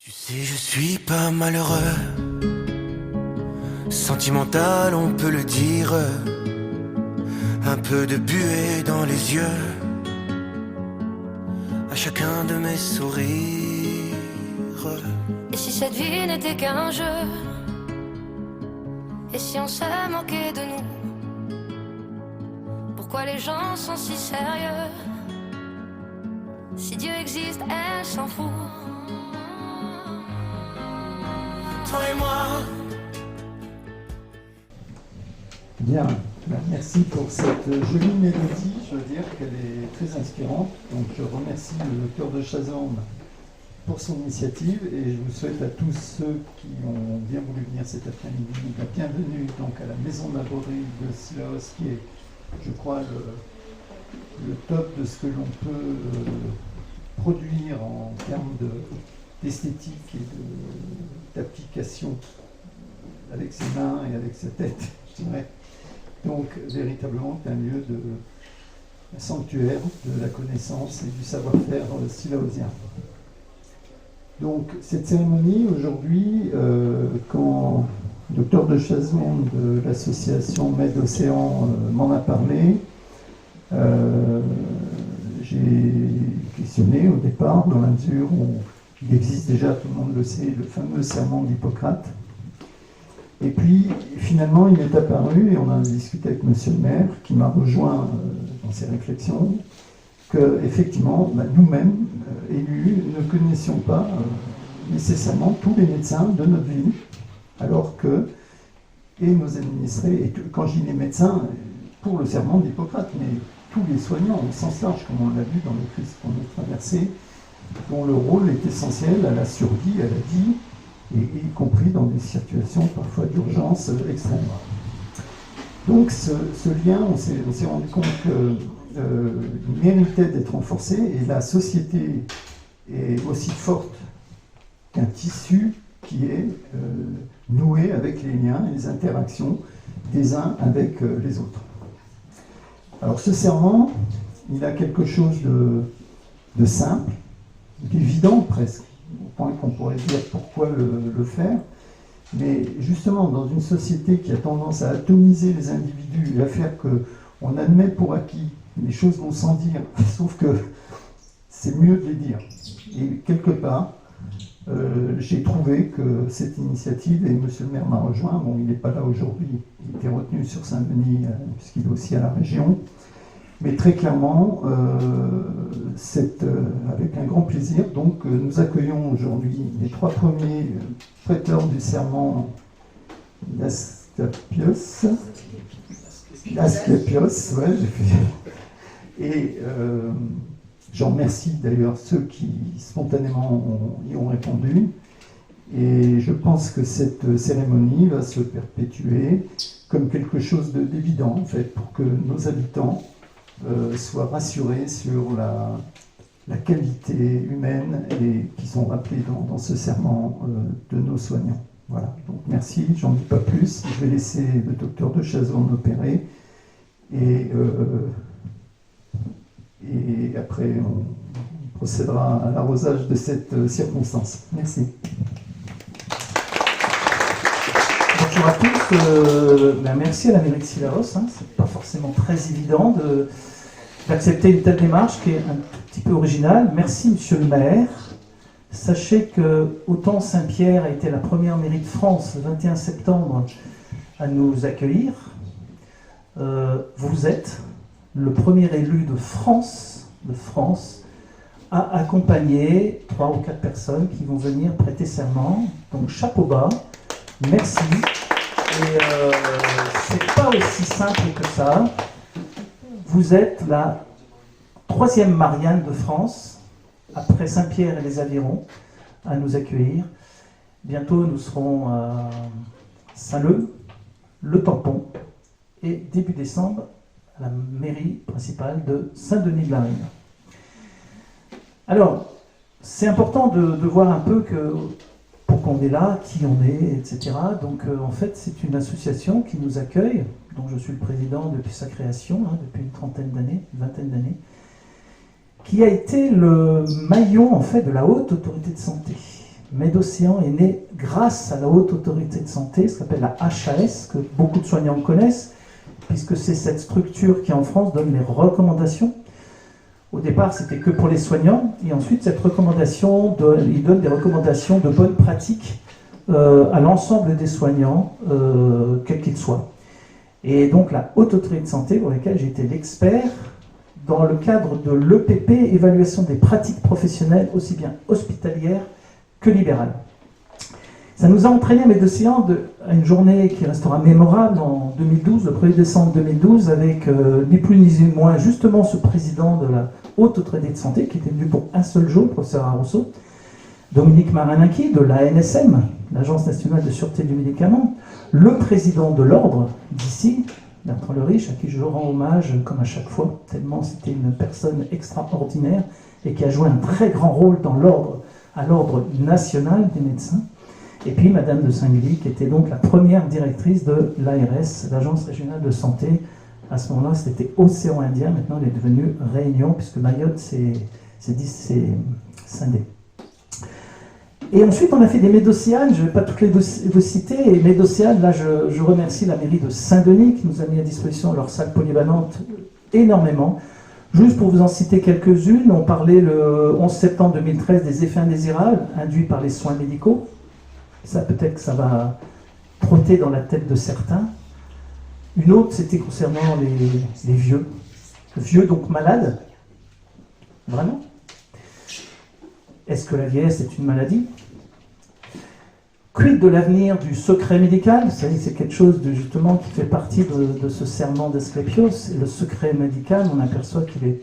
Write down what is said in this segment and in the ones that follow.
Tu sais, je suis pas malheureux, sentimental, on peut le dire. Un peu de buée dans les yeux, à chacun de mes sourires. Et si cette vie n'était qu'un jeu, et si on se moquait de nous, pourquoi les gens sont si sérieux? Si Dieu existe, elle s'en fout. Toi et moi. Bien, merci pour cette jolie mélodie. Je veux dire qu'elle est très inspirante. Donc je remercie le Cœur de Chazorn pour son initiative et je vous souhaite à tous ceux qui ont bien voulu venir cet après-midi la bienvenue donc à la maison de la broderie de Sillaos, qui est, je crois, le top de ce que l'on peut produire en termes d'esthétique et d'application avec ses mains et avec sa tête, je dirais. Donc, véritablement, c'est un lieu un sanctuaire de la connaissance et du savoir-faire sillaosien. Donc, cette cérémonie, aujourd'hui, quand le docteur de Chazorn de l'association Med Océan m'en a parlé, j'ai questionné au départ, dans la mesure où il existe déjà, tout le monde le sait, le fameux serment d'Hippocrate. Et puis, finalement, il m'est apparu, et on en a discuté avec monsieur le maire, qui m'a rejoint dans ses réflexions, qu'effectivement, nous-mêmes, élus, ne connaissions pas nécessairement tous les médecins de notre ville, alors que, et nos administrés, et quand je dis les médecins, pour le serment d'Hippocrate, mais tous les soignants, au sens large, comme on l'a vu dans les crises qu'on a traversées, dont le rôle est essentiel à la survie, à la vie, et y compris dans des situations parfois d'urgence extrême. Donc ce lien, on s'est rendu compte qu'il méritait d'être renforcé, et la société est aussi forte qu'un tissu qui est noué avec les liens et les interactions des uns avec les autres. Alors ce serment, il a quelque chose de simple, d'évident presque, au point qu'on pourrait dire pourquoi le faire. Mais justement, dans une société qui a tendance à atomiser les individus et à faire qu'on admet pour acquis les choses vont sans dire, sauf que c'est mieux de les dire. Et quelque part, j'ai trouvé que cette initiative, et monsieur le maire m'a rejoint, bon, il n'est pas là aujourd'hui, il était retenu sur Saint-Denis, puisqu'il est aussi à la région, mais très clairement, avec un grand plaisir, donc nous accueillons aujourd'hui les 3 premiers prêteurs du serment d'Asclepios. Asclepios, ouais, j'ai fait. Et j'en remercie d'ailleurs ceux qui spontanément y ont répondu. Et je pense que cette cérémonie va se perpétuer comme quelque chose d'évident, en fait, pour que nos habitants soient rassurés sur la qualité humaine et qui sont rappelés dans ce serment de nos soignants. Voilà, donc merci, j'en dis pas plus. Je vais laisser le docteur de Chazorn opérer et après on procédera à l'arrosage de cette circonstance. Merci. Bonjour à tous, merci à la mairie de Sillaos, c'est pas forcément très évident d'accepter une telle démarche qui est un petit peu originale. Merci monsieur le maire. Sachez que autant Saint-Pierre a été la première mairie de France le 21 septembre à nous accueillir, vous êtes le premier élu de France à accompagner 3 ou 4 personnes qui vont venir prêter serment. Donc chapeau bas, merci. Et c'est pas aussi simple que ça. Vous êtes la 3e Marianne de France, après Saint-Pierre et les Avirons, à nous accueillir. Bientôt, nous serons à Saint-Leu, le Tampon, et début décembre, à la mairie principale de Saint-Denis-de-la-Reine. Alors, c'est important de voir un peu pourquoi on est là, qui on est, etc. Donc, en fait, c'est une association qui nous accueille, dont je suis le président depuis sa création, depuis une vingtaine d'années, qui a été le maillon en fait de la haute autorité de santé. Medocéan est né grâce à la Haute Autorité de Santé, ce qu'on appelle la HAS, que beaucoup de soignants connaissent, puisque c'est cette structure qui en France donne les recommandations. Au départ, c'était que pour les soignants, et ensuite, cette recommandation, il donne des recommandations de bonnes pratiques à l'ensemble des soignants, quels qu'ils soient. Et donc, la Haute Autorité de Santé, pour laquelle j'ai été l'expert, dans le cadre de l'EPP, évaluation des pratiques professionnelles, aussi bien hospitalières que libérales. Ça nous a entraîné à Medocéan à une journée qui restera mémorable en 2012, le 1er décembre 2012, avec ni plus ni moins justement ce président de la Haute Autorité de Santé, qui était venu pour un seul jour, le professeur Arrosso, Dominique Marinaki de l'ANSM, l'Agence nationale de sûreté du médicament, le président de l'ordre d'ici, Bertrand Le Riche, à qui je rends hommage comme à chaque fois, tellement c'était une personne extraordinaire et qui a joué un très grand rôle dans à l'ordre national des médecins. Et puis Madame de Saint-Gilly, qui était donc la première directrice de l'ARS, l'Agence régionale de santé. À ce moment-là, c'était Océan Indien, maintenant elle est devenue Réunion, puisque Mayotte c'est scindé. Et ensuite, on a fait des Médocéanes, je ne vais pas toutes les vous citer, et Médocéanes, là je remercie la mairie de Saint-Denis qui nous a mis à disposition leur salle polyvalente énormément. Juste pour vous en citer quelques-unes, on parlait le 11 septembre 2013 des effets indésirables induits par les soins médicaux. Ça, peut-être que ça va trotter dans la tête de certains. Une autre, c'était concernant les vieux. Vieux, donc malades. Vraiment? Est-ce que la vieillesse est une maladie? Quid de l'avenir du secret médical? Vous savez, c'est quelque chose justement qui fait partie de ce serment d'Asclépios. Et le secret médical, on aperçoit qu'il est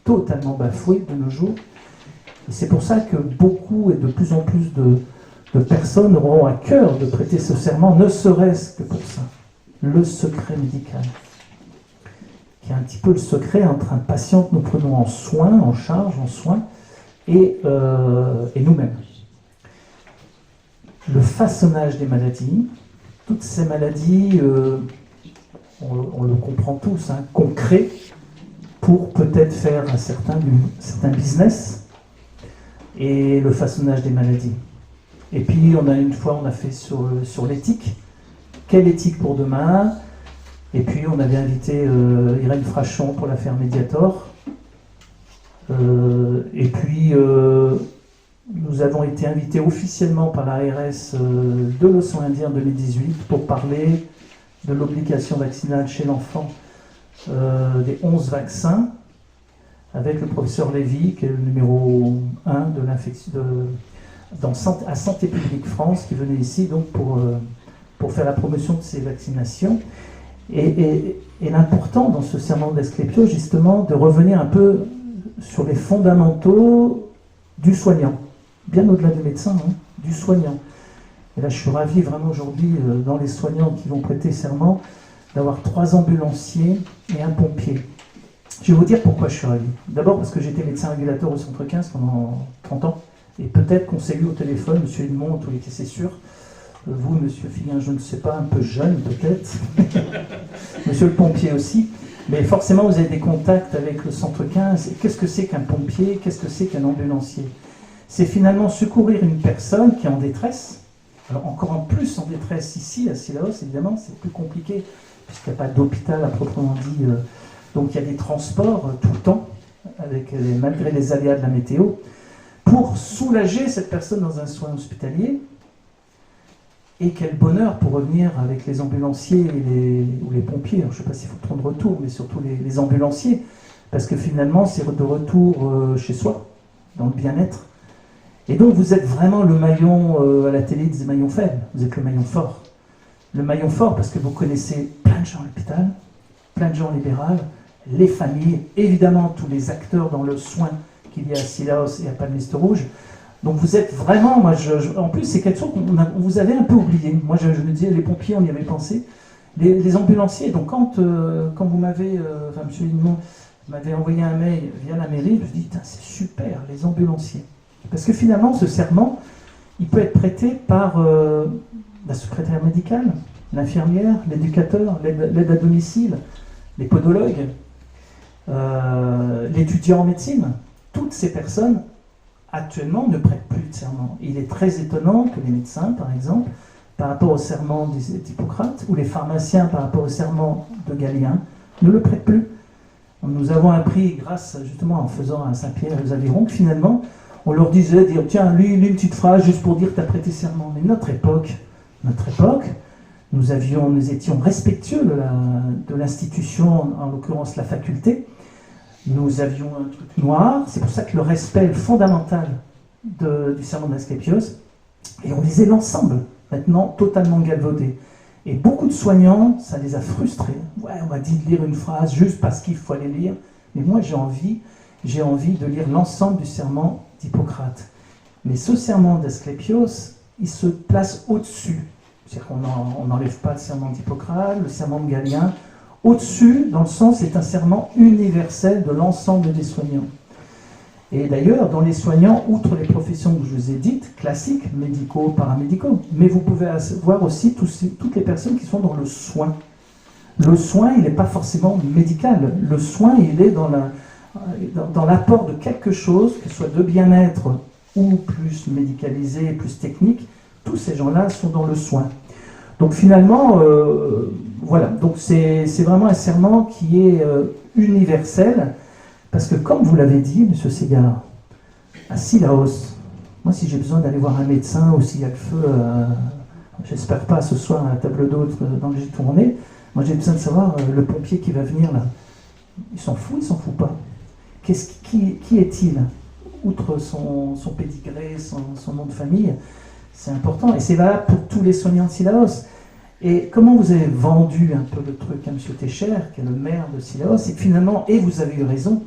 totalement bafoué de nos jours. Et c'est pour ça que beaucoup et de plus en plus de personnes auront à cœur de prêter ce serment, ne serait-ce que pour ça. Le secret médical, qui est un petit peu le secret entre un patient que nous prenons en soin, en charge, en soin, et nous-mêmes. Le façonnage des maladies, toutes ces maladies, on le comprend tous, hein, qu'on crée pour peut-être faire un certain business, et le façonnage des maladies. Et puis, on a fait sur l'éthique. Quelle éthique pour demain? Et puis, on avait invité Irène Frachon pour l'affaire Mediator. Et puis, nous avons été invités officiellement par l'ARS de l'Océan Indien en 2018 pour parler de l'obligation vaccinale chez l'enfant des 11 vaccins, avec le professeur Lévy, qui est le numéro 1 de l'infection à Santé publique France, qui venait ici donc pour faire la promotion de ces vaccinations. Et l'important dans ce serment d'Asclépios, justement, de revenir un peu sur les fondamentaux du soignant, bien au-delà du médecin, hein, du soignant. Et là, je suis ravi vraiment aujourd'hui, dans les soignants qui vont prêter serment, d'avoir 3 ambulanciers et un pompier. Je vais vous dire pourquoi je suis ravi. D'abord parce que j'étais médecin régulateur au Centre 15 pendant 30 ans, et peut-être qu'on s'est eu au téléphone, monsieur Edmond, en tous les cas, c'est sûr. Vous, monsieur Fillin, je ne sais pas, un peu jeune peut-être. Monsieur le pompier aussi. Mais forcément, vous avez des contacts avec le Centre 15. Et qu'est-ce que c'est qu'un pompier? Qu'est-ce que c'est qu'un ambulancier? C'est finalement secourir une personne qui est en détresse. Alors encore en plus en détresse ici, à Sillaos, évidemment, c'est plus compliqué, puisqu'il n'y a pas d'hôpital à proprement dit. Donc il y a des transports tout le temps, malgré les aléas de la météo, pour soulager cette personne dans un soin hospitalier. Et quel bonheur pour revenir avec les ambulanciers ou les pompiers. Alors, je ne sais pas s'il faut prendre retour, mais surtout les ambulanciers, parce que finalement, c'est de retour chez soi, dans le bien-être. Et donc, vous êtes vraiment le maillon, à la télé, des maillons faibles. Vous êtes le maillon fort. Le maillon fort, parce que vous connaissez plein de gens à l'hôpital, plein de gens en libéral, les familles, évidemment, tous les acteurs dans le soin qu'il y a à Sillaos et à Palmiste Rouge. Donc vous êtes vraiment, en plus c'est quelque chose qu'on vous avait un peu oublié. Moi je me disais, les pompiers on y avait pensé, les ambulanciers. Donc quand vous m'avez, monsieur Edmond m'avait envoyé un mail via la mairie, je me suis dit, c'est super, les ambulanciers. Parce que finalement ce serment, il peut être prêté par la secrétaire médicale, l'infirmière, l'éducateur, l'aide à domicile, les podologues, l'étudiant en médecine. Toutes ces personnes actuellement, ne prêtent plus de serment. Et il est très étonnant que les médecins, par exemple, par rapport au serment d'Hippocrate, ou les pharmaciens par rapport au serment de Galien, ne le prêtent plus. Nous avons appris, grâce justement en faisant à Saint-Pierre et aux Avirons, que finalement, on leur disait, dire, tiens, lui, une petite phrase juste pour dire que tu as prêté serment. Mais notre époque, nous étions respectueux de l'institution, en l'occurrence la faculté. Nous avions un truc noir, c'est pour ça que le respect est fondamental du serment d'Asclépios, et on lisait l'ensemble, maintenant totalement galvaudé. Et beaucoup de soignants, ça les a frustrés. Ouais, on m'a dit de lire une phrase juste parce qu'il faut aller lire, mais moi j'ai envie de lire l'ensemble du serment d'Hippocrate. Mais ce serment d'Asclépios, il se place au-dessus. C'est-à-dire qu'on n'enlève pas le serment d'Hippocrate, le serment de Galien. Au-dessus, dans le sens, c'est un serment universel de l'ensemble des soignants. Et d'ailleurs, dans les soignants, outre les professions que je vous ai dites, classiques, médicaux, paramédicaux, mais vous pouvez voir aussi toutes les personnes qui sont dans le soin. Le soin, il n'est pas forcément médical. Le soin, il est dans l'apport de quelque chose, que ce soit de bien-être ou plus médicalisé, plus technique. Tous ces gens-là sont dans le soin. Donc finalement, voilà. Donc c'est vraiment un serment qui est universel, parce que comme vous l'avez dit, M. Ségard, à Sillaos, moi si j'ai besoin d'aller voir un médecin ou s'il y a le feu, j'espère pas ce soir à la table d'hôte dans le j'ai tourné, moi j'ai besoin de savoir le pompier qui va venir là. Il s'en fout pas. Qui est-il? Outre son pédigré, son nom de famille, c'est important. Et c'est valable pour tous les soignants de Sillaos. Et comment vous avez vendu un peu le truc à M. Técher, qui est le maire de Sillaos, c'est que finalement, et vous avez eu raison,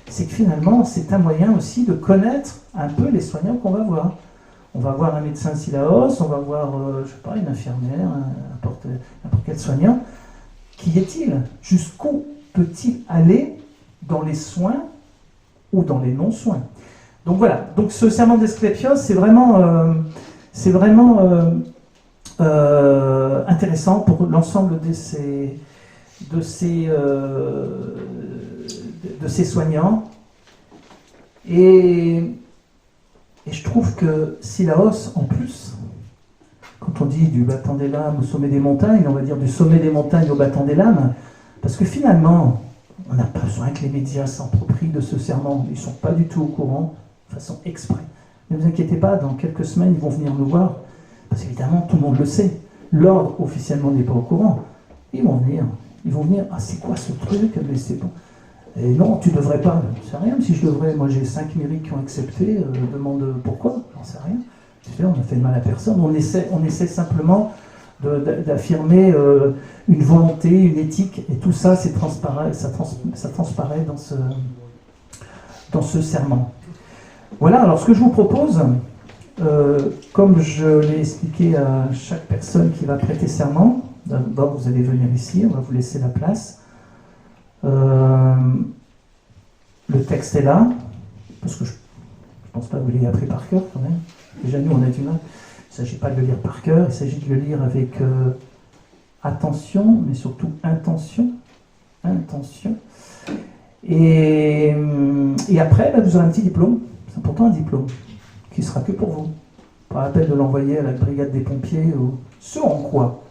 c'est que finalement, c'est un moyen aussi de connaître un peu les soignants qu'on va voir. On va voir un médecin de Sillaos, on va voir, je sais pas, une infirmière, n'importe quel soignant. Qui est-il? Jusqu'où peut-il aller dans les soins ou dans les non-soins? Donc voilà, donc ce serment d'Asclépios, c'est vraiment intéressant pour l'ensemble de ces soignants. Et je trouve que Sillaos, en plus, quand on dit du battant des lames au sommet des montagnes, on va dire du sommet des montagnes au battant des lames, parce que finalement, on n'a pas besoin que les médias s'approprient de ce serment. Ils ne sont pas du tout au courant, de façon exprès. Ne vous inquiétez pas, dans quelques semaines, ils vont venir nous voir, parce qu'évidemment, tout le monde le sait. L'ordre, officiellement, n'est pas au courant. Ils vont venir, ah, c'est quoi ce truc? Mais c'est bon. Et non, tu devrais pas. J'en sais rien, si je devrais. Moi, j'ai 5 mairies qui ont accepté. Demande pourquoi? J'en sais rien. On a fait de mal à personne. On essaie simplement d'affirmer une volonté, une éthique, et tout ça, ça transparaît dans ce serment. Voilà, alors ce que je vous propose, comme je l'ai expliqué à chaque personne qui va prêter serment, d'abord vous allez venir ici, on va vous laisser la place. Le texte est là, parce que je ne pense pas que vous l'ayez appris par cœur quand même. Déjà nous on a du mal. Il ne s'agit pas de le lire par cœur, il s'agit de le lire avec attention, mais surtout intention. Et après, vous aurez un petit diplôme. C'est important, un diplôme, qui sera que pour vous. Pas la peine de l'envoyer à la brigade des pompiers. Ce en quoi,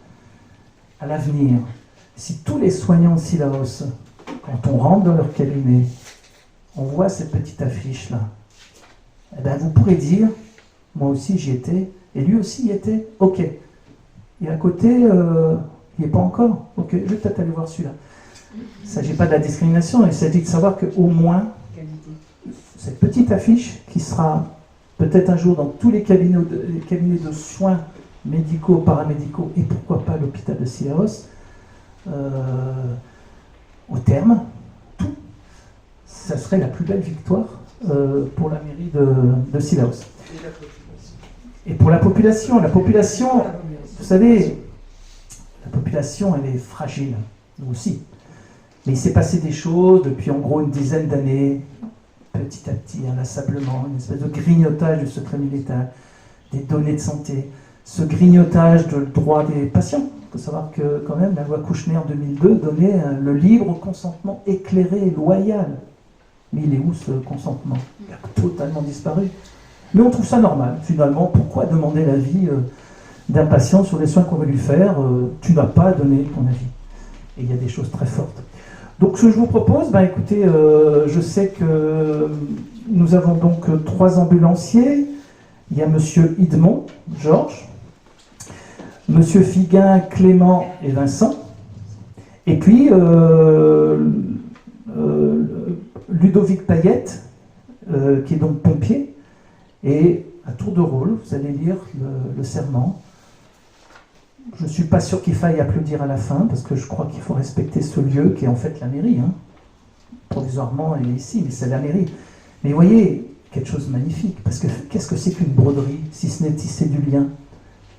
à l'avenir, si tous les soignants de Sillaos, quand on rentre dans leur cabinet, on voit cette petite affiche-là, eh bien vous pourrez dire, moi aussi j'y étais, et lui aussi y était, ok. Et à côté, il n'y est pas encore, ok, je vais peut-être aller voir celui-là. Il ne s'agit pas de la discrimination, il s'agit de savoir qu'au moins, cette petite affiche qui sera peut-être un jour dans tous les cabinets de soins médicaux, paramédicaux, et pourquoi pas l'hôpital de Sillaos, au terme, tout, ça serait la plus belle victoire pour la mairie de Sillaos. Et pour la population, vous savez, la population, elle est fragile, nous aussi. Mais il s'est passé des choses depuis en gros une dizaine d'années, petit à petit, inlassablement, une espèce de grignotage du secret militaire, des données de santé, ce grignotage de droit des patients. Il faut savoir que quand même la loi Kouchner 2002 donnait le libre consentement éclairé et loyal. Mais il est où ce consentement? Il a totalement disparu. Mais on trouve ça normal, finalement. Pourquoi demander l'avis d'un patient sur les soins qu'on va lui faire? Tu n'as pas donné ton avis. Et il y a des choses très fortes. Donc ce que je vous propose, ben, écoutez, je sais que nous avons donc 3 ambulanciers. Il y a monsieur Idemont, Georges, monsieur Figuin, Clément et Vincent. Et puis Ludovic Payette, qui est donc pompier. Et à tour de rôle, vous allez lire le serment. Je ne suis pas sûr qu'il faille applaudir à la fin, parce que je crois qu'il faut respecter ce lieu qui est en fait la mairie. Hein. Provisoirement, elle est ici, mais c'est la mairie. Mais vous voyez, quelque chose de magnifique, parce que qu'est-ce que c'est qu'une broderie, si ce n'est tisser du lien?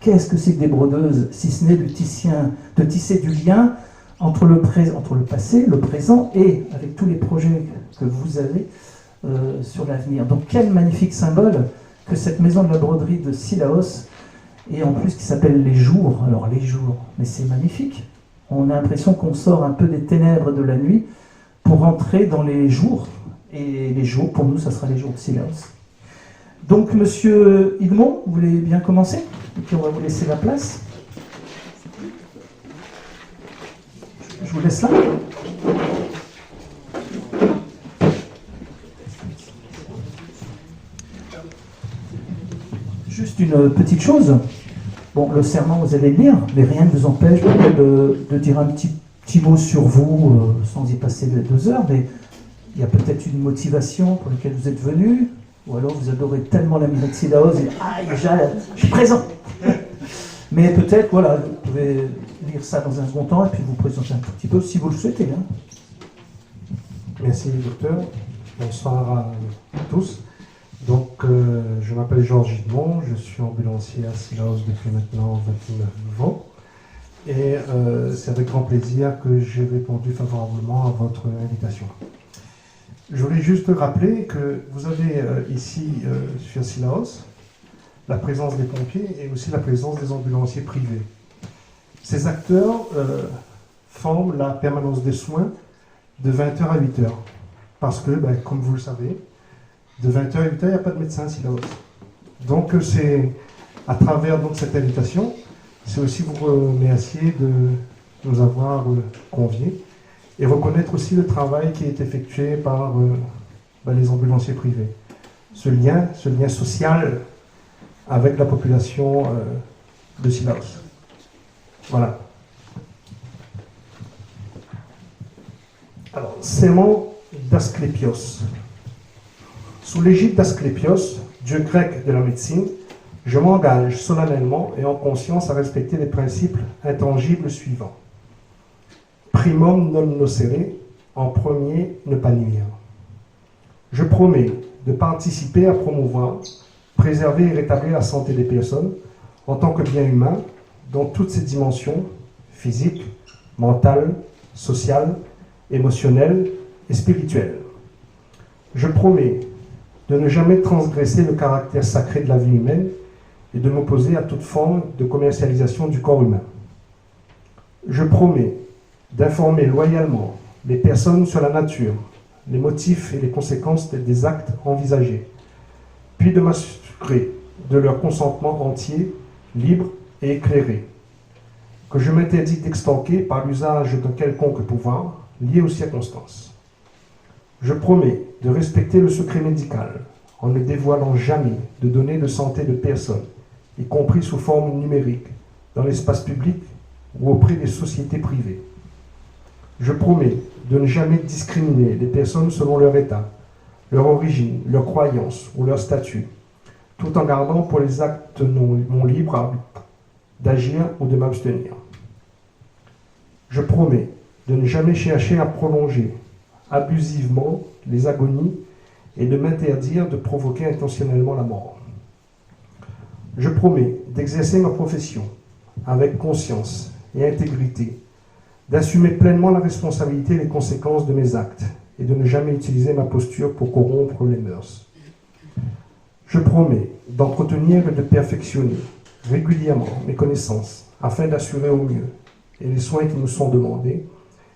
Qu'est-ce que c'est que des brodeuses, si ce n'est de tisser du lien entre le passé, le présent, et avec tous les projets que vous avez sur l'avenir. Donc quel magnifique symbole que cette maison de la broderie de Cilaos, et en plus qui s'appelle Les Jours. Alors les jours, mais c'est magnifique. On a l'impression qu'on sort un peu des ténèbres de la nuit pour entrer dans les jours. Et les jours, pour nous, ça sera les jours de Cilaos. Donc, monsieur Idemont, vous voulez bien commencer? Et puis on va vous laisser la place. Je vous laisse là. Juste une petite chose. Bon, le serment, vous allez le lire, mais rien ne vous empêche de dire un petit mot sur vous, sans y passer 2 heures, mais il y a peut-être une motivation pour laquelle vous êtes venu, ou alors vous adorez tellement la mairie de Cilaos et déjà, je suis présent. Mais peut-être, voilà, vous pouvez lire ça dans un second temps et puis vous présenter un tout petit peu si vous le souhaitez. Hein. Merci, docteur. Bonsoir à tous. Donc, je m'appelle Georges Idemont, je suis ambulancier à Cilaos depuis maintenant 29 ans. Et c'est avec grand plaisir que j'ai répondu favorablement à votre invitation. Je voulais juste rappeler que vous avez ici, sur Cilaos, la présence des pompiers et aussi la présence des ambulanciers privés. Ces acteurs forment la permanence des soins de 20h à 8h. Parce que, comme vous le savez, de 20h à 8h, il n'y a pas de médecin à Cilaos. Donc, c'est à travers donc, cette invitation, c'est aussi vous remercier de nous avoir conviés et reconnaître aussi le travail qui est effectué par les ambulanciers privés. Ce lien social avec la population de Cilaos. Voilà. Alors, serment d'Asclépios. Sous l'égide d'Asclépios, dieu grec de la médecine, je m'engage solennellement et en conscience à respecter les principes intangibles suivants. Primum non nocere, en premier, ne pas nuire. Je promets de participer à promouvoir, préserver et rétablir la santé des personnes en tant que bien humain dans toutes ses dimensions physiques, mentales, sociales, émotionnelles et spirituelles. Je promets de ne jamais transgresser le caractère sacré de la vie humaine et de m'opposer à toute forme de commercialisation du corps humain. Je promets d'informer loyalement les personnes sur la nature, les motifs et les conséquences des actes envisagés, puis de m'assurer de leur consentement entier, libre et éclairé, que je m'interdis d'extorquer par l'usage d'un quelconque pouvoir lié aux circonstances. Je promets de respecter le secret médical en ne dévoilant jamais de données de santé de personnes, y compris sous forme numérique, dans l'espace public ou auprès des sociétés privées. Je promets de ne jamais discriminer les personnes selon leur état, leur origine, leur croyance ou leur statut, tout en gardant pour les actes mon libre arbitre d'agir ou de m'abstenir. Je promets de ne jamais chercher à prolonger abusivement les agonies et de m'interdire de provoquer intentionnellement la mort. Je promets d'exercer ma profession avec conscience et intégrité, d'assumer pleinement la responsabilité et les conséquences de mes actes et de ne jamais utiliser ma posture pour corrompre les mœurs. Je promets d'entretenir et de perfectionner régulièrement mes connaissances afin d'assurer au mieux et les soins qui nous sont demandés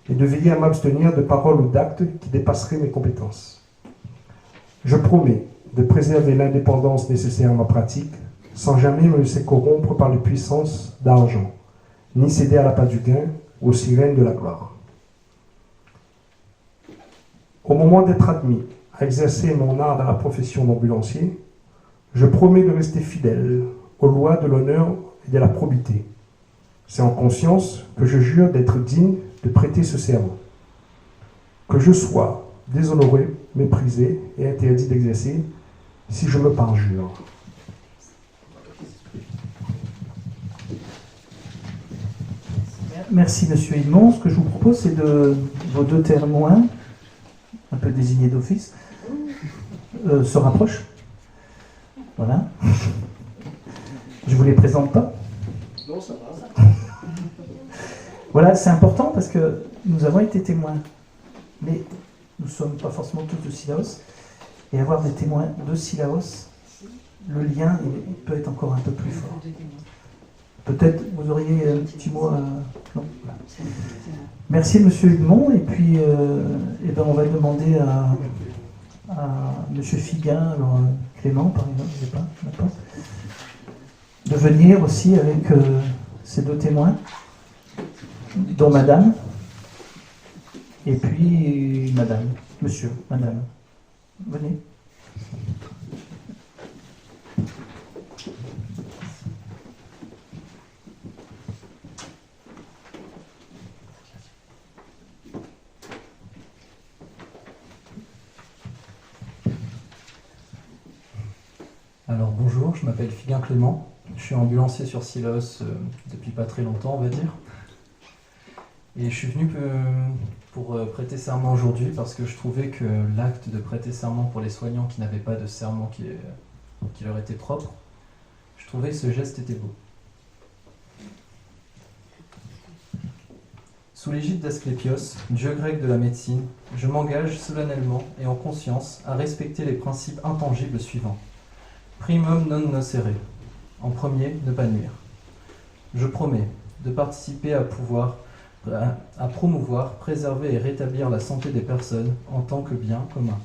et de veiller à m'abstenir de paroles ou d'actes qui dépasseraient mes compétences. Je promets de préserver l'indépendance nécessaire à ma pratique, sans jamais me laisser corrompre par les puissances d'argent, ni céder à l'appât du gain, aux sirènes de la gloire. Au moment d'être admis à exercer mon art dans la profession d'ambulancier, je promets de rester fidèle aux lois de l'honneur et de la probité. C'est en conscience que je jure d'être digne de prêter ce serment. Que je sois déshonoré, méprisé et interdit d'exercer si je me parjure. Merci Monsieur Edmond. Ce que je vous propose, c'est de vos deux témoins, un peu désignés d'office, se rapprochent. Voilà. Je ne vous les présente pas. Non, ça va. Voilà, c'est important parce que nous avons été témoins. Mais nous ne sommes pas forcément tous de Sillaos. Et avoir des témoins de Sillaos, le lien il peut être encore un peu plus fort. Peut-être vous auriez un petit mot à... Non, voilà. Merci Monsieur Edmond. Et puis on va demander à Monsieur Figuin, alors Clément par exemple, je ne sais pas, d'accord, de venir aussi avec ces deux témoins, dont Madame, et puis Madame, Monsieur, Madame. Venez. Alors bonjour, je m'appelle Figuin Clément, je suis ambulancier sur Sillaos depuis pas très longtemps on va dire. Et je suis venu pour prêter serment aujourd'hui parce que je trouvais que l'acte de prêter serment pour les soignants qui n'avaient pas de serment qui leur était propre, je trouvais que ce geste était beau. Sous l'égide d'Asclépios, dieu grec de la médecine, je m'engage solennellement et en conscience à respecter les principes intangibles suivants. Primum non nocere. En premier, ne pas nuire. Je promets de participer à promouvoir, préserver et rétablir la santé des personnes en tant que bien commun,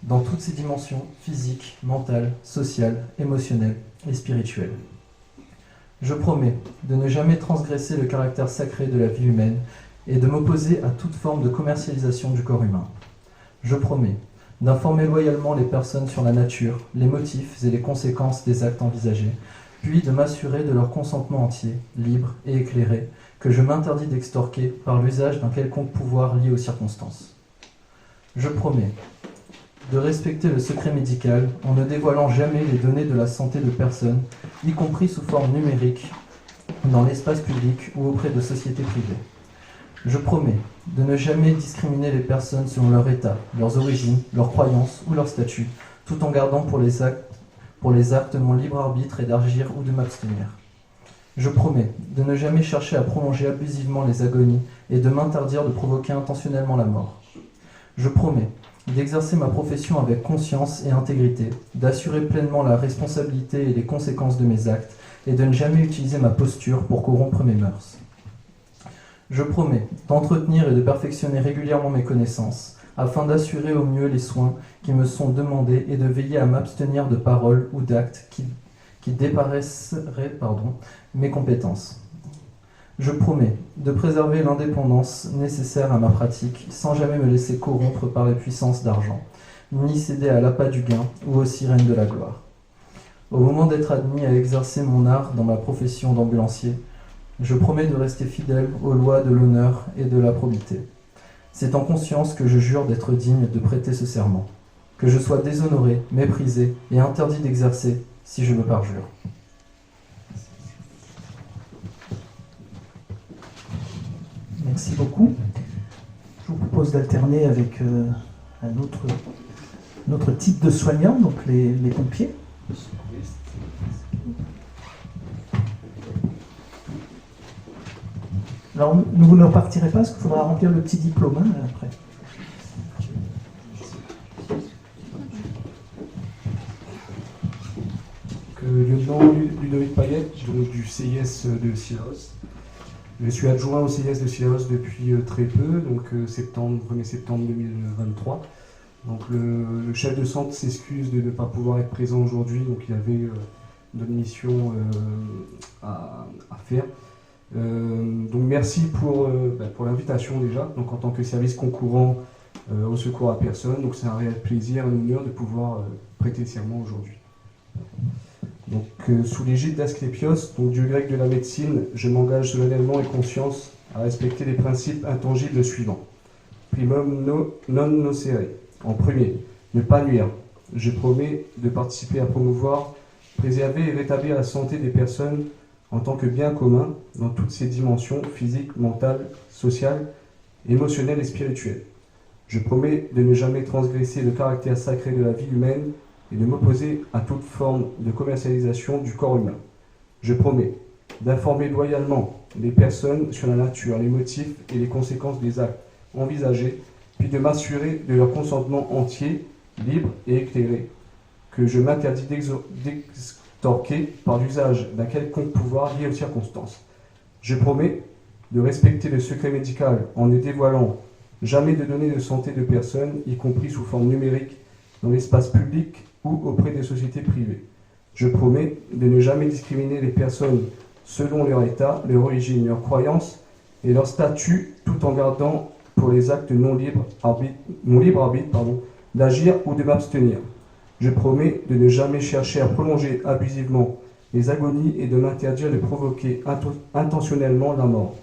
dans toutes ses dimensions physiques, mentales, sociales, émotionnelles et spirituelles. Je promets de ne jamais transgresser le caractère sacré de la vie humaine et de m'opposer à toute forme de commercialisation du corps humain. Je promets d'informer loyalement les personnes sur la nature, les motifs et les conséquences des actes envisagés, puis de m'assurer de leur consentement entier, libre et éclairé, que je m'interdis d'extorquer par l'usage d'un quelconque pouvoir lié aux circonstances. Je promets de respecter le secret médical en ne dévoilant jamais les données de la santé de personnes, y compris sous forme numérique, dans l'espace public ou auprès de sociétés privées. Je promets de ne jamais discriminer les personnes selon leur état, leurs origines, leurs croyances ou leur statut, tout en gardant pour les actes mon libre arbitre et d'agir ou de m'abstenir. Je promets de ne jamais chercher à prolonger abusivement les agonies et de m'interdire de provoquer intentionnellement la mort. Je promets d'exercer ma profession avec conscience et intégrité, d'assurer pleinement la responsabilité et les conséquences de mes actes et de ne jamais utiliser ma posture pour corrompre mes mœurs. Je promets d'entretenir et de perfectionner régulièrement mes connaissances, afin d'assurer au mieux les soins qui me sont demandés et de veiller à m'abstenir de paroles ou d'actes qui dépasseraient mes compétences. Je promets de préserver l'indépendance nécessaire à ma pratique, sans jamais me laisser corrompre par les puissances d'argent, ni céder à l'appât du gain ou aux sirènes de la gloire. Au moment d'être admis à exercer mon art dans ma profession d'ambulancier, je promets de rester fidèle aux lois de l'honneur et de la probité. C'est en conscience que je jure d'être digne de prêter ce serment, que je sois déshonoré, méprisé et interdit d'exercer si je me parjure. Merci beaucoup. Je vous propose d'alterner avec un autre type de soignants, donc les pompiers. Alors, vous ne repartirez pas parce qu'il faudra remplir le petit diplôme après. Lieutenant Ludovic Payette, du CIS de Sillaos. Je suis adjoint au CIS de Sillaos depuis très peu, donc 1er septembre 2023. Donc le chef de centre s'excuse de ne pas pouvoir être présent aujourd'hui, donc il avait d'autres missions à faire. Donc merci pour l'invitation déjà, donc en tant que service concourant au secours à personne, donc c'est un réel plaisir, un honneur de pouvoir prêter serment aujourd'hui. Donc sous l'égide d'Asclépios, donc dieu grec de la médecine, je m'engage solennellement et conscience à respecter les principes intangibles suivants. Primum non nocere. En premier, ne pas nuire. Je promets de participer à promouvoir, préserver et rétablir la santé des personnes en tant que bien commun dans toutes ses dimensions physiques, mentales, sociales, émotionnelles et spirituelles. Je promets de ne jamais transgresser le caractère sacré de la vie humaine et de m'opposer à toute forme de commercialisation du corps humain. Je promets d'informer loyalement les personnes sur la nature, les motifs et les conséquences des actes envisagés, puis de m'assurer de leur consentement entier, libre et éclairé, que je m'interdis d'extorquer par l'usage d'un quelconque pouvoir lié aux circonstances. Je promets de respecter le secret médical en ne dévoilant jamais de données de santé de personnes, y compris sous forme numérique, dans l'espace public ou auprès des sociétés privées. Je promets de ne jamais discriminer les personnes selon leur état, leur origine, leur croyance et leur statut, tout en gardant pour les actes mon libre arbitre d'agir ou de m'abstenir. Je promets de ne jamais chercher à prolonger abusivement les agonies et de m'interdire de provoquer intentionnellement la mort.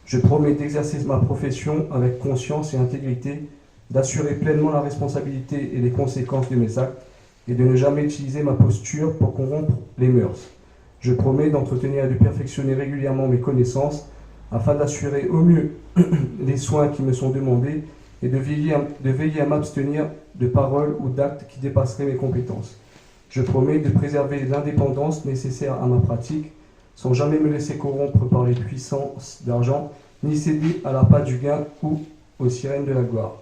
Je promets d'exercer ma profession avec conscience et intégrité, d'assurer pleinement la responsabilité et les conséquences de mes actes et de ne jamais utiliser ma posture pour corrompre les mœurs. Je promets d'entretenir et de perfectionner régulièrement mes connaissances afin d'assurer au mieux les soins qui me sont demandés et de veiller à m'abstenir de paroles ou d'actes qui dépasseraient mes compétences. Je promets de préserver l'indépendance nécessaire à ma pratique sans jamais me laisser corrompre par les puissances d'argent, ni céder à l'appât du gain ou aux sirènes de la gloire.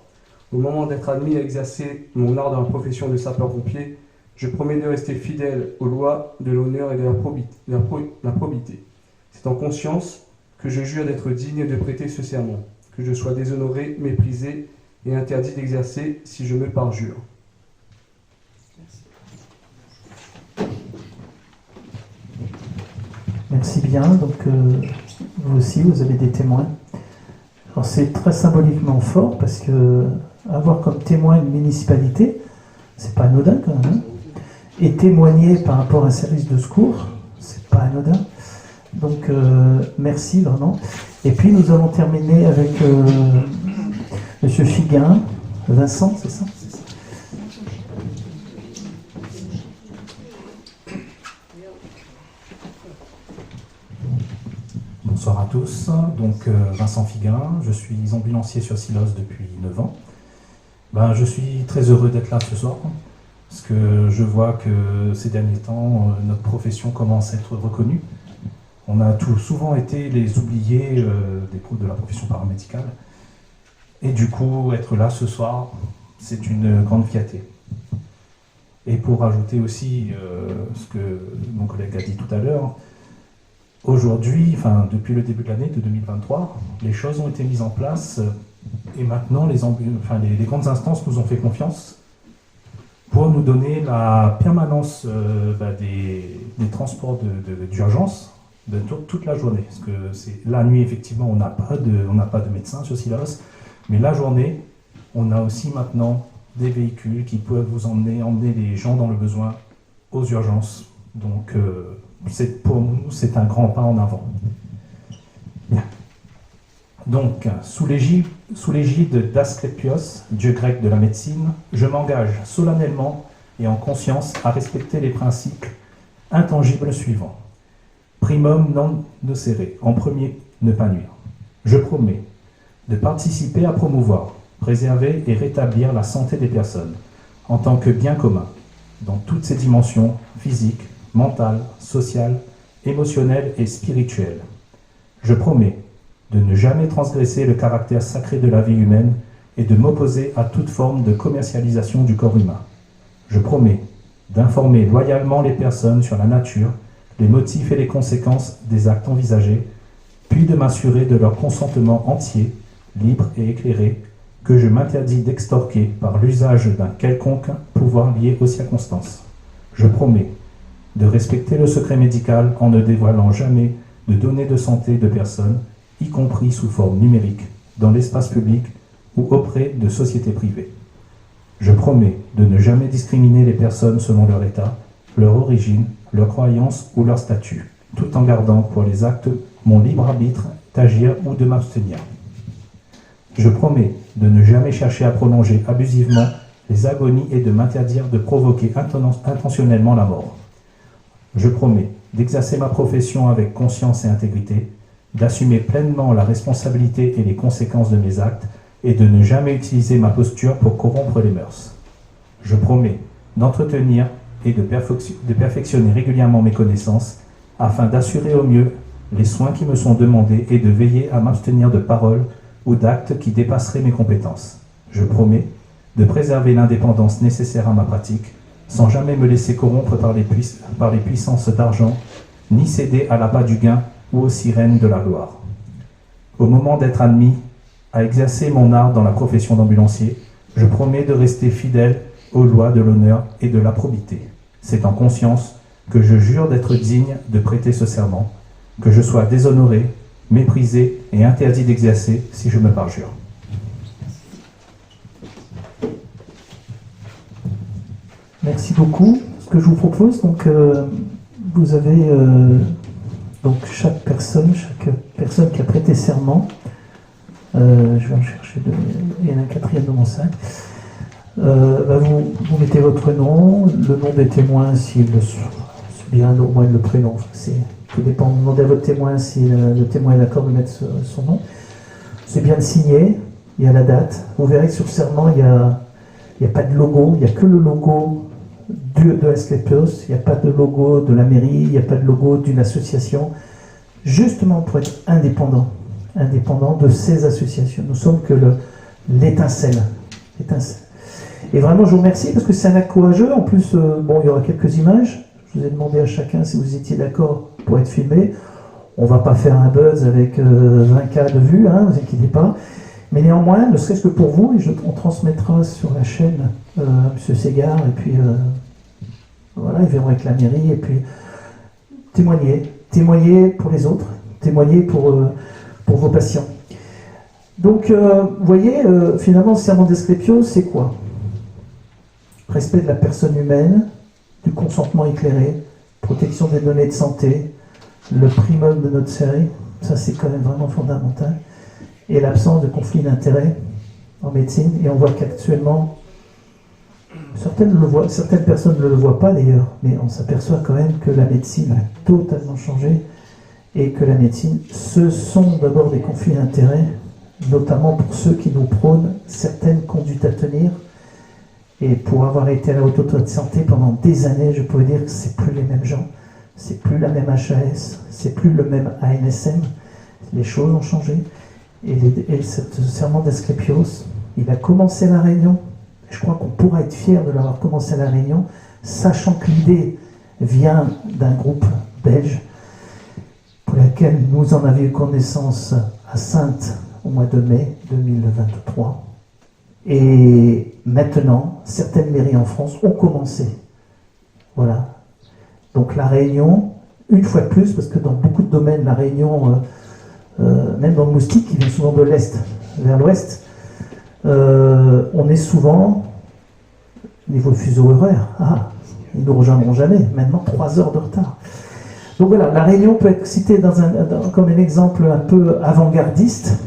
Au moment d'être admis à exercer mon art dans la profession de sapeur-pompier, je promets de rester fidèle aux lois de l'honneur et de la probité. C'est en conscience que je jure d'être digne de prêter ce serment, que je sois déshonoré, méprisé et interdit d'exercer si je me parjure. Merci bien. Donc, vous aussi, vous avez des témoins. Alors, c'est très symboliquement fort parce que avoir comme témoin une municipalité, c'est pas anodin quand même. Hein, et témoigner par rapport à un service de secours, c'est pas anodin. Donc, merci vraiment. Et puis, nous allons terminer avec Monsieur Figuin, Vincent, c'est ça ? Bonsoir à tous, donc Vincent Figuin, je suis ambulancier sur Silos depuis 9 ans. Je suis très heureux d'être là ce soir, parce que je vois que ces derniers temps, notre profession commence à être reconnue. On a souvent été les oubliés de la profession paramédicale. Et du coup, être là ce soir, c'est une grande fierté. Et pour ajouter aussi ce que mon collègue a dit tout à l'heure, aujourd'hui, depuis le début de l'année de 2023, les choses ont été mises en place et maintenant les grandes instances nous ont fait confiance pour nous donner la permanence des transports d'urgence de toute la journée. Parce que la nuit, effectivement, on n'a pas de médecin sur Silos, mais la journée, on a aussi maintenant des véhicules qui peuvent vous emmener les gens dans le besoin aux urgences. Donc, pour nous, c'est un grand pas en avant. Bien. Donc, sous l'égide d'Asclépios, dieu grec de la médecine, je m'engage solennellement et en conscience à respecter les principes intangibles suivants. Primum non nocere. En premier, ne pas nuire. Je promets de participer à promouvoir, préserver et rétablir la santé des personnes en tant que bien commun, dans toutes ses dimensions physiques, mentales, sociales, émotionnelles et spirituelles. Je promets de ne jamais transgresser le caractère sacré de la vie humaine et de m'opposer à toute forme de commercialisation du corps humain. Je promets d'informer loyalement les personnes sur la nature, les motifs et les conséquences des actes envisagés, puis de m'assurer de leur consentement entier, libre et éclairé, que je m'interdis d'extorquer par l'usage d'un quelconque pouvoir lié aux circonstances. Je promets de respecter le secret médical en ne dévoilant jamais de données de santé de personnes, y compris sous forme numérique, dans l'espace public ou auprès de sociétés privées. Je promets de ne jamais discriminer les personnes selon leur état, leur origine, leur croyance ou leur statut, tout en gardant pour les actes mon libre arbitre d'agir ou de m'abstenir. Je promets de ne jamais chercher à prolonger abusivement les agonies et de m'interdire de provoquer intentionnellement la mort. Je promets d'exercer ma profession avec conscience et intégrité, d'assumer pleinement la responsabilité et les conséquences de mes actes et de ne jamais utiliser ma posture pour corrompre les mœurs. Je promets d'entretenir et de perfectionner régulièrement mes connaissances afin d'assurer au mieux les soins qui me sont demandés et de veiller à m'abstenir de paroles ou d'actes qui dépasseraient mes compétences. Je promets de préserver l'indépendance nécessaire à ma pratique, sans jamais me laisser corrompre par les puissances d'argent, ni céder à l'appât du gain ou aux sirènes de la gloire. Au moment d'être admis à exercer mon art dans la profession d'ambulancier, je promets de rester fidèle aux lois de l'honneur et de la probité. C'est en conscience que je jure d'être digne de prêter ce serment, que je sois déshonoré, méprisé et interdit d'exercer si je me parjure. Merci beaucoup. Ce que je vous propose, donc, vous avez donc chaque personne qui a prêté serment. Je vais en chercher deux. Il y en a un quatrième dans mon sac. Vous mettez votre nom, le nom des témoins, s'il le c'est bien, au moins le prénom. Tout dépend. Vous demandez à votre témoin si le témoin est d'accord de mettre son nom. C'est bien de signer. Il y a la date. Vous verrez que sur le serment, il n'y a pas de logo. Il n'y a que le logo de Asclepios. Il n'y a pas de logo de la mairie. Il n'y a pas de logo d'une association. Justement pour être indépendant de ces associations. Nous sommes que l'étincelle. Et vraiment, je vous remercie parce que c'est un acte courageux. En plus, il y aura quelques images. Je vous ai demandé à chacun si vous étiez d'accord pour être filmé. On ne va pas faire un buzz avec 20K de vues, ne vous inquiétez pas. Mais néanmoins, ne serait-ce que pour vous, et on transmettra sur la chaîne M. Ségard, et puis voilà, ils verront avec la mairie, et puis témoigner pour les autres, témoigner pour vos patients. Donc, vous voyez, finalement, le serment d'Asclepios, c'est quoi? Respect de la personne humaine, du consentement éclairé, protection des données de santé, le primum de notre série, ça c'est quand même vraiment fondamental, et l'absence de conflit d'intérêts en médecine. Et on voit qu'actuellement, certaines personnes ne le voient pas d'ailleurs, mais on s'aperçoit quand même que la médecine a totalement changé et que la médecine, ce sont d'abord des conflits d'intérêts, notamment pour ceux qui nous prônent certaines conduites à tenir. Et pour avoir été à la Haute Autorité de Santé pendant des années, je peux vous dire que c'est plus les mêmes gens, c'est plus la même HAS, c'est plus le même ANSM. Les choses ont changé. Et ce serment d'Asclepios, il a commencé à La Réunion. Je crois qu'on pourra être fier de l'avoir commencé à La Réunion, sachant que l'idée vient d'un groupe belge pour laquelle nous en avions eu connaissance à Saintes au mois de mai 2023. Et maintenant, certaines mairies en France ont commencé. Voilà. Donc La Réunion, une fois de plus, parce que dans beaucoup de domaines, La Réunion, même dans le moustique, qui vient souvent de l'Est vers l'Ouest, on est souvent, niveau fuseau horaire, ils ne nous rejoindront jamais, maintenant 3 heures de retard. Donc voilà, La Réunion peut être citée comme un exemple un peu avant-gardiste,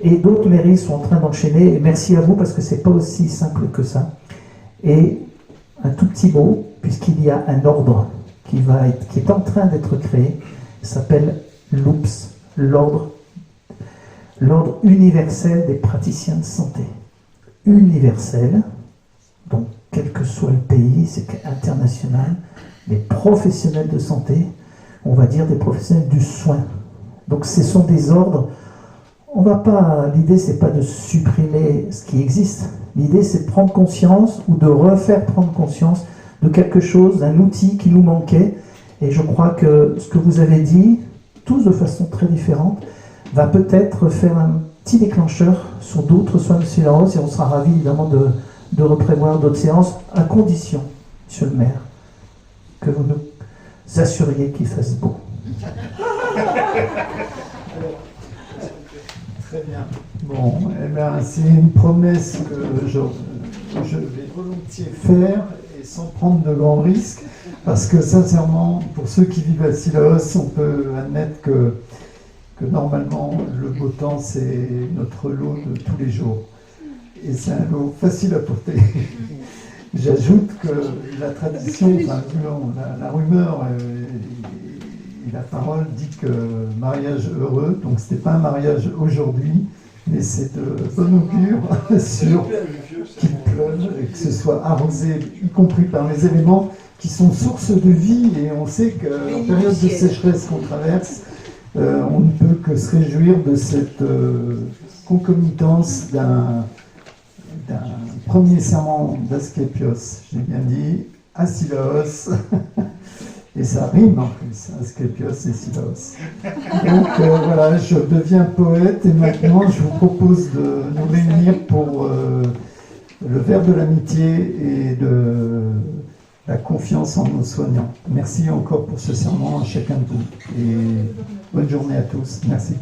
et d'autres mairies sont en train d'enchaîner, et merci à vous parce que c'est pas aussi simple que ça. Et un tout petit mot, puisqu'il y a un ordre qui est en train d'être créé, s'appelle l'OUPS, l'ordre universel des praticiens de santé. Universel, donc quel que soit le pays, c'est international, les professionnels de santé, on va dire des professionnels du soin. Donc ce sont des ordres. L'idée, c'est pas de supprimer ce qui existe. L'idée, c'est de prendre conscience ou de refaire prendre conscience de quelque chose, d'un outil qui nous manquait. Et je crois que ce que vous avez dit, tous de façon très différente, va peut-être faire un petit déclencheur sur d'autres soins de silence et on sera ravis évidemment de reprévoir d'autres séances à condition, monsieur le maire, que vous nous assuriez qu'il fasse beau. Très bien. Bon, eh bien, c'est une promesse que je vais volontiers faire et sans prendre de grands risques, parce que sincèrement, pour ceux qui vivent à Sillaos, on peut admettre que normalement, le beau temps, c'est notre lot de tous les jours. Et c'est un lot facile à porter. J'ajoute que la tradition, enfin, la rumeur et la parole dit que mariage heureux, donc ce n'était pas un mariage aujourd'hui, mais c'est de bon augure sur qu'il pleuve et que ce soit arrosé, y compris par les éléments qui sont source de vie. Et on sait qu'en période de sécheresse qu'on traverse, on ne peut que se réjouir de cette concomitance d'un premier serment d'Asclépios, j'ai bien dit, à Sillaos, et ça rime en plus, Asclépios et Sillaos. Donc voilà, je deviens poète et maintenant je vous propose de nous réunir pour le verre de l'amitié et de la confiance en nos soignants. Merci encore pour ce serment à chacun de vous et bonne journée à tous. Merci.